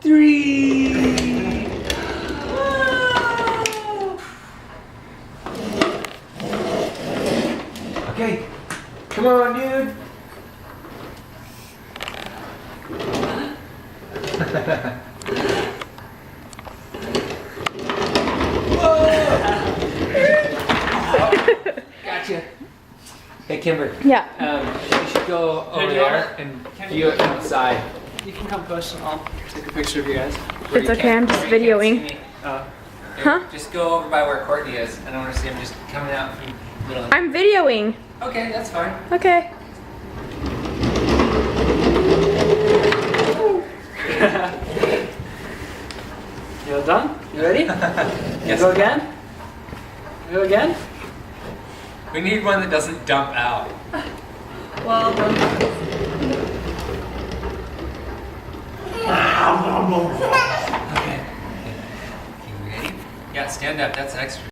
3. Okay, come on, dude. Gotcha. Hey, Kimber. Yeah. You should go over there and view it from the side. You can come close and I'll take a picture of you guys. Where It's you okay, can't- I'm just where you can't videoing. see me. Uh, Here, Huh? Just go over by where Courtney is. I don't want to see him just coming out from little. I'm videoing. Okay, that's fine. Okay. you all done? You ready? Yes. Go again? Go again? We need one that doesn't dump out. Well, Okay. Okay, you ready? Yeah, stand up. That's extra.